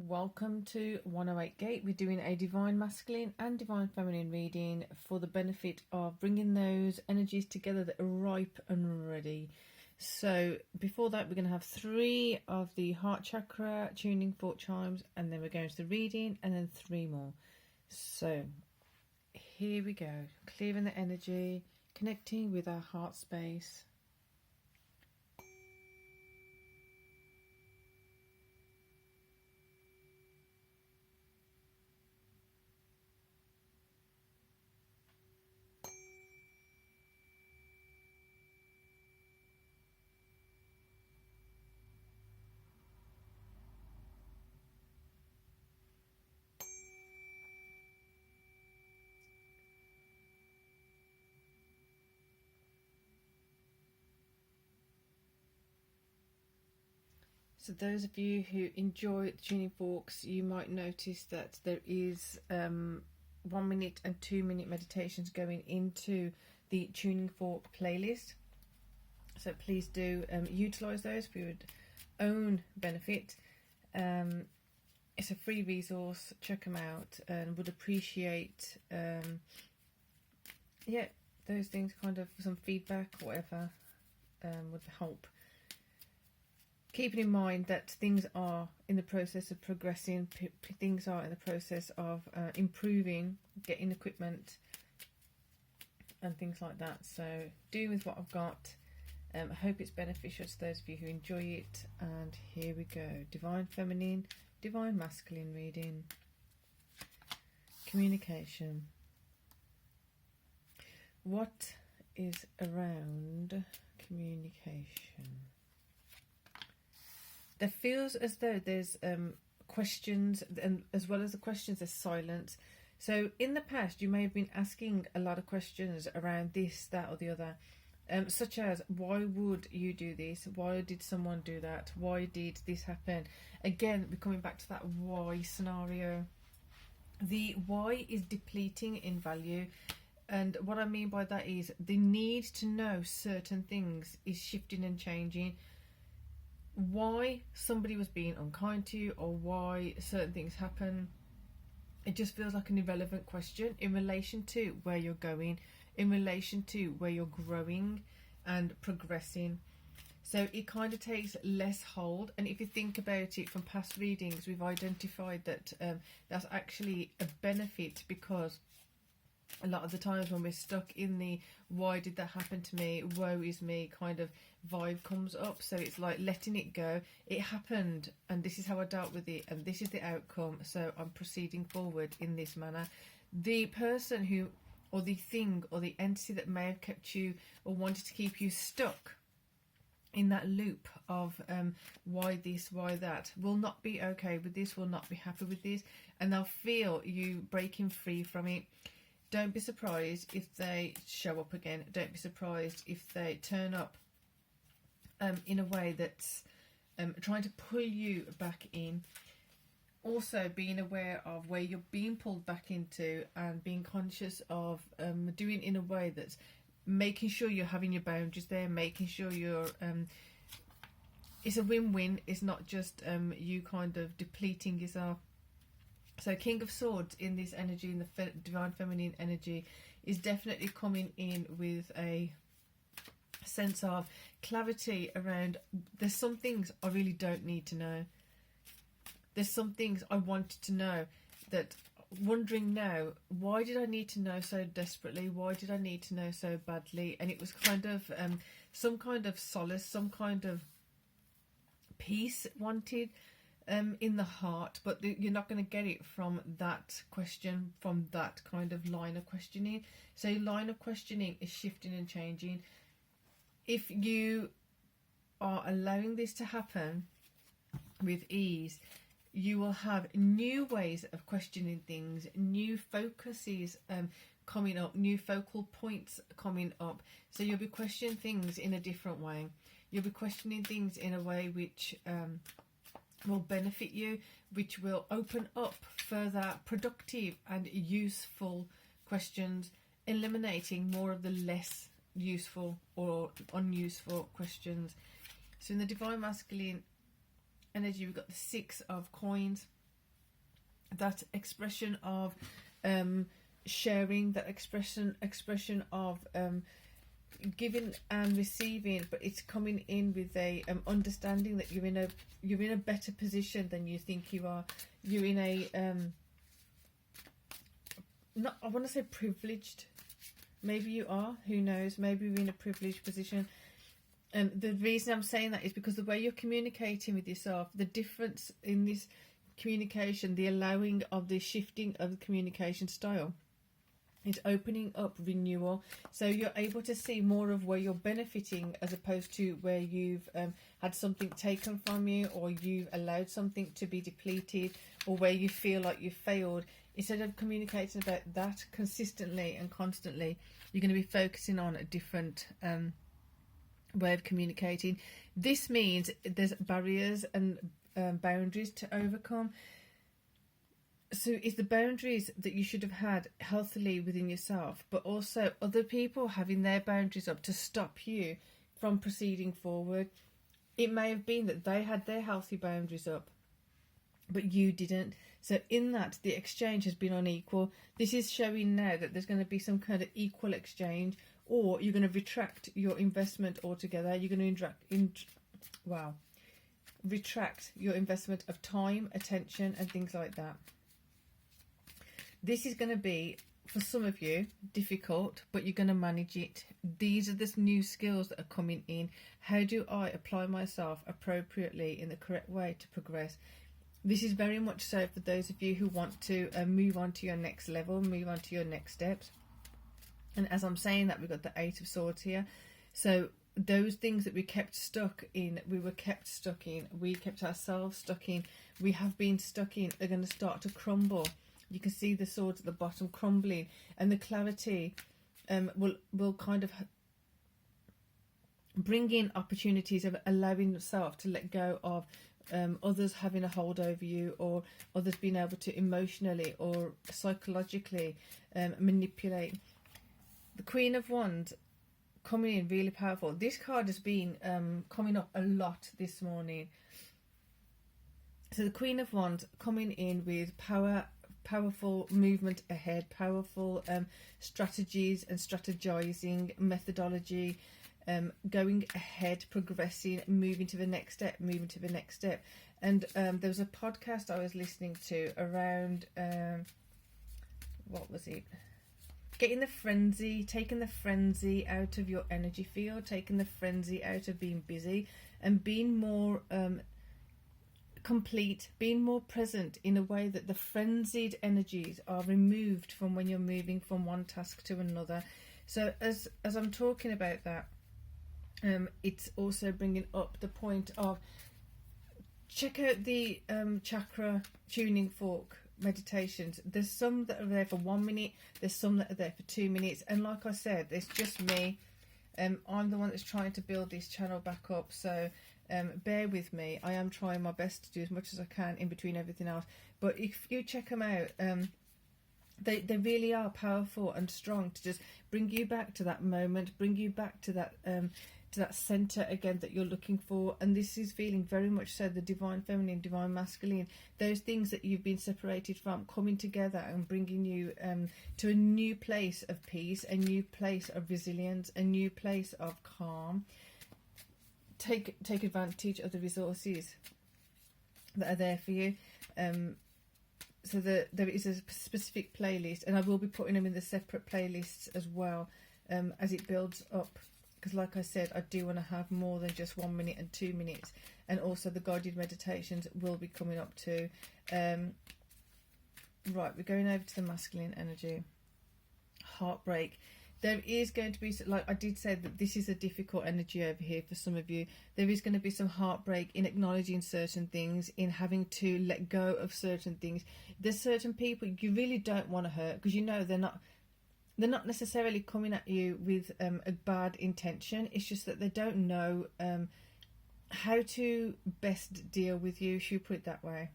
welcome to 108 Gate. We're doing a divine masculine and divine feminine reading for the benefit of bringing those energies together that are ripe and ready. So before that, we're going to have 3 of the heart chakra tuning fork chimes, and then we're going to the reading, and then 3 more. So here we go, clearing the energy, connecting with our heart space. So those of you who enjoy the tuning forks, you might notice that there is 1 minute and 2 minute meditations going into the tuning fork playlist. So please do utilize those for your own benefit. It's a free resource. Check them out, and would appreciate those things, kind of some feedback, whatever would help. Keeping in mind that things are in the process of progressing, things are in the process of improving, getting equipment and things like that. So do with what I've got. I hope it's beneficial to those of you who enjoy it. And here we go. Divine feminine, divine masculine reading. Communication. What is around communication? There feels as though there's questions, and as well as the questions, there's silence. So in the past, you may have been asking a lot of questions around this, that, or the other, such as, why would you do this? Why did someone do that? Why did this happen? Again, we're coming back to that why scenario. The why is depleting in value. And what I mean by that is the need to know certain things is shifting and changing. Why somebody was being unkind to you, or why certain things happen, it just feels like an irrelevant question in relation to where you're going, in relation to where you're growing and progressing. So it kind of takes less hold. And if you think about it from past readings, we've identified that that's actually a benefit, because a lot of the times when we're stuck in the why did that happen to me, woe is me kind of vibe comes up. So it's like letting it go. It happened, and this is how I dealt with it, and this is the outcome, so I'm proceeding forward in this manner. The person who, or the thing, or the entity that may have kept you or wanted to keep you stuck in that loop of why this, why that, will not be okay with this, will not be happy with this, and they'll feel you breaking free from it. Don't be surprised if they show up again. Don't be surprised if they turn up in a way that's trying to pull you back in. Also, being aware of where you're being pulled back into, and being conscious of doing in a way that's making sure you're having your boundaries there, making sure you're it's a win-win. It's not just you kind of depleting yourself. So King of Swords in this energy, in the divine feminine energy, is definitely coming in with a sense of clarity around, there's some things I really don't need to know. There's some things I wanted to know, that wondering now, why did I need to know so desperately? Why did I need to know so badly? And it was kind of some kind of solace, some kind of peace wanted in the heart, but you're not going to get it from that question, from that kind of line of questioning. So line of questioning is shifting and changing. If you are allowing this to happen with ease, you will have new ways of questioning things, new focuses coming up, new focal points coming up. So you'll be questioning things in a different way. You'll be questioning things in a way which will benefit you, which will open up further productive and useful questions, eliminating more of the less useful or unuseful questions. So in the divine masculine energy, we've got the 6 of coins. that expression of sharing, that expression of giving and receiving, but it's coming in with a understanding that you're in a better position than you think you are. You're in a not, I want to say privileged. Maybe you are. Who knows? Maybe you're in a privileged position. And the reason I'm saying that is because the way you're communicating with yourself, the difference in this communication, the allowing of the shifting of the communication style, is opening up renewal. So you're able to see more of where you're benefiting as opposed to where you've had something taken from you, or you've allowed something to be depleted, or where you feel like you've failed. Instead of communicating about that consistently and constantly, you're going to be focusing on a different way of communicating. This means there's barriers and boundaries to overcome. So it's the boundaries that you should have had healthily within yourself, but also other people having their boundaries up to stop you from proceeding forward. It may have been that they had their healthy boundaries up, but you didn't. So in that, the exchange has been unequal. This is showing now that there's going to be some kind of equal exchange, or you're going to retract your investment altogether. You're going to retract your investment of time, attention, and things like that. This is going to be, for some of you, difficult, but you're going to manage it. These are the new skills that are coming in. How do I apply myself appropriately in the correct way to progress? This is very much so for those of you who want to move on to your next level, move on to your next steps. And as I'm saying that, we've got the Eight of Swords here. So those things that we kept stuck in, we kept ourselves stuck in, we have been stuck in, are going to start to crumble. You can see the swords at the bottom crumbling, and the clarity will kind of bring in opportunities of allowing yourself to let go of others having a hold over you, or others being able to emotionally or psychologically manipulate. The Queen of Wands coming in really powerful. This card has been coming up a lot this morning. So the Queen of Wands coming in with powerful movement ahead, powerful strategies and strategizing methodology, going ahead, progressing, moving to the next step. And there was a podcast I was listening to around what was it? Taking the frenzy out of your energy field, taking the frenzy out of being busy, and being more complete, being more present in a way that the frenzied energies are removed from when you're moving from one task to another. So as I'm talking about that, it's also bringing up the point of check out the chakra tuning fork meditations. There's some that are there for 1 minute, there's some that are there for 2 minutes, and like I said, it's just me. I'm the one that's trying to build this channel back up, so bear with me. I am trying my best to do as much as I can in between everything else, but if you check them out, they really are powerful and strong to just bring you back to that moment, bring you back to that center again that you're looking for. And this is feeling very much so the divine feminine, divine masculine, those things that you've been separated from, coming together and bringing you to a new place of peace, a new place of resilience, a new place of calm. Take advantage of the resources that are there for you. So there is a specific playlist, and I will be putting them in the separate playlists as well as it builds up. Because like I said, I do want to have more than just 1 minute and 2 minutes. And also the guided meditations will be coming up too. Right, we're going over to the masculine energy. Heartbreak. There is going to be, like I did say, that this is a difficult energy over here for some of you. There is going to be some heartbreak in acknowledging certain things, in having to let go of certain things. There's certain people you really don't want to hurt, because you know they're not necessarily coming at you with a bad intention. It's just that they don't know how to best deal with you, should we put it that way.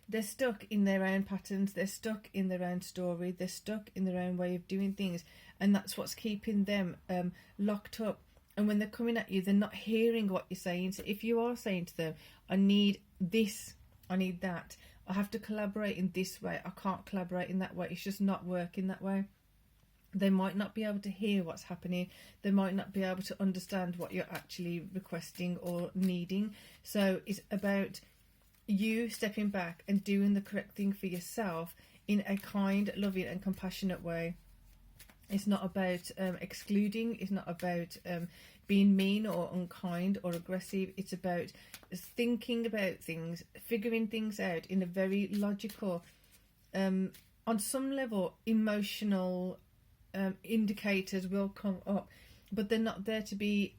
They're stuck in their own patterns, they're stuck in their own story, they're stuck in their own way of doing things, and that's what's keeping them locked up. And when they're coming at you, they're not hearing what you're saying. So if you are saying to them, I need this, I need that, I have to collaborate in this way, I can't collaborate in that way, it's just not working that way. They might not be able to hear what's happening. They might not be able to understand what you're actually requesting or needing. So it's about you stepping back and doing the correct thing for yourself in a kind, loving and compassionate way. It's not about excluding. It's not about being mean or unkind or aggressive. It's about thinking about things, figuring things out in a very logical, on some level, emotional indicators will come up, but they're not there to be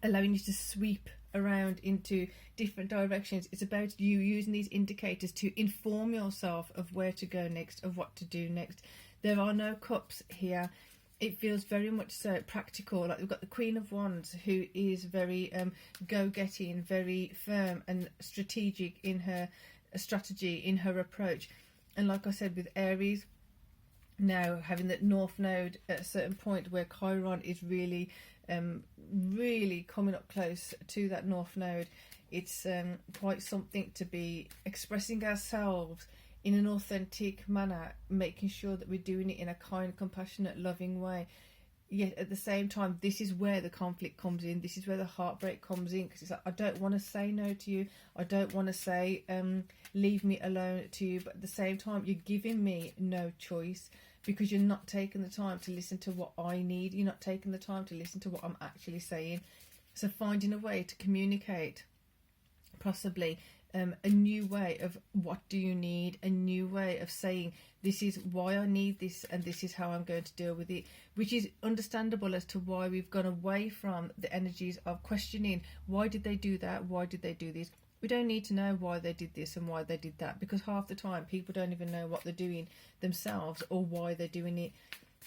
allowing you to sweep around into different directions. It's about you using these indicators to inform yourself of where to go next, of what to do next. There are no cups here. It feels very much so practical. Like we've got the Queen of Wands, who is very go-getting, very firm and strategic in her strategy, in her approach. And like I said, with Aries, now having that North Node at a certain point where Chiron is really coming up close to that North Node, it's quite something to be expressing ourselves in an authentic manner, making sure that we're doing it in a kind, compassionate, loving way. Yet at the same time, this is where the conflict comes in. This is where the heartbreak comes in, because it's like, I don't want to say no to you. I don't want to say leave me alone to you. But at the same time, you're giving me no choice, because you're not taking the time to listen to what I need. You're not taking the time to listen to what I'm actually saying. So finding a way to communicate, possibly a new way of what do you need, a new way of saying this is why I need this and this is how I'm going to deal with it, which is understandable as to why we've gone away from the energies of questioning, why did they do that, why did they do this. We don't need to know why they did this and why they did that, because half the time people don't even know what they're doing themselves or why they're doing it.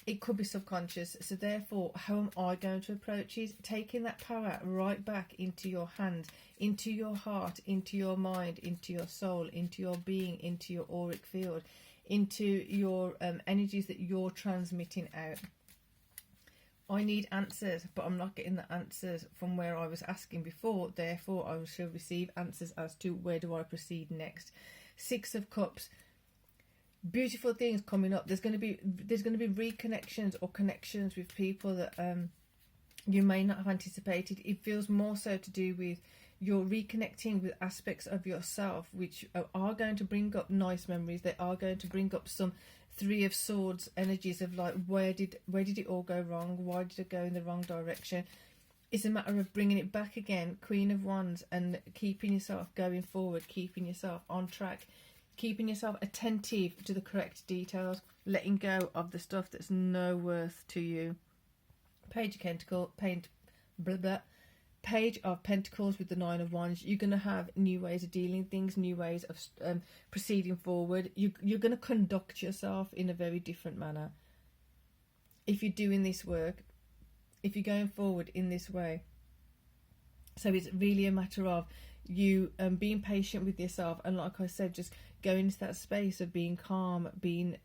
It could be subconscious. So therefore, how am I going to approach it? Taking that power right back into your hands, into your heart, into your mind, into your soul, into your being, into your auric field, into your energies that you're transmitting out. I need answers, but I'm not getting the answers from where I was asking before. Therefore, I shall receive answers as to where do I proceed next. Six of Cups. Beautiful things coming up. There's going to be reconnections or connections with people that you may not have anticipated. It feels more so to do with you're reconnecting with aspects of yourself which are going to bring up nice memories. They are going to bring up some Three of Swords energies of like, where did it all go wrong? Why did it go in the wrong direction? It's a matter of bringing it back again, Queen of Wands, and keeping yourself going forward, keeping yourself on track, keeping yourself attentive to the correct details, letting go of the stuff that's no worth to you. Page of Pentacles with the Nine of Wands. You're going to have new ways of dealing with things, new ways of proceeding forward. You're going to conduct yourself in a very different manner if you're doing this work, if you're going forward in this way. So it's really a matter of you being patient with yourself, and like I said, just going into that space of being calm, being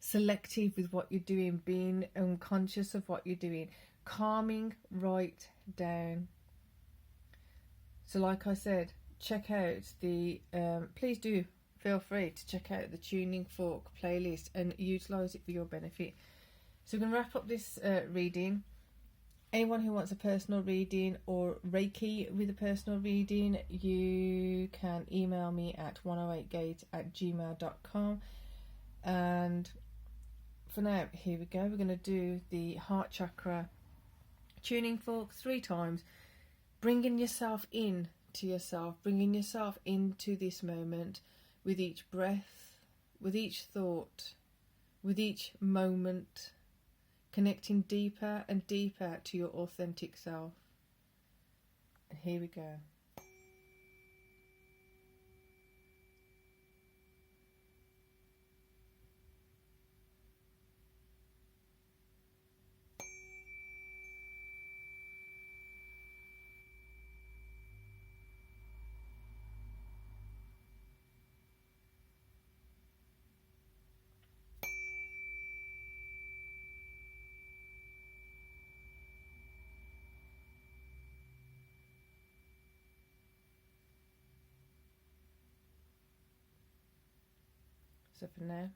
selective with what you're doing, being conscious of what you're doing, calming right down. So like I said, check out the please do feel free to check out the Tuning Fork playlist and utilize it for your benefit. So we're going to wrap up this reading. Anyone who wants a personal reading or Reiki with a personal reading, you can email me at 108gate@gmail.com. And for now, here we go. We're going to do the heart chakra tuning fork 3 times, bringing yourself in to yourself, bringing yourself into this moment with each breath, with each thought, with each moment, connecting deeper and deeper to your authentic self. And here we go. So for now,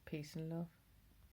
peace and love.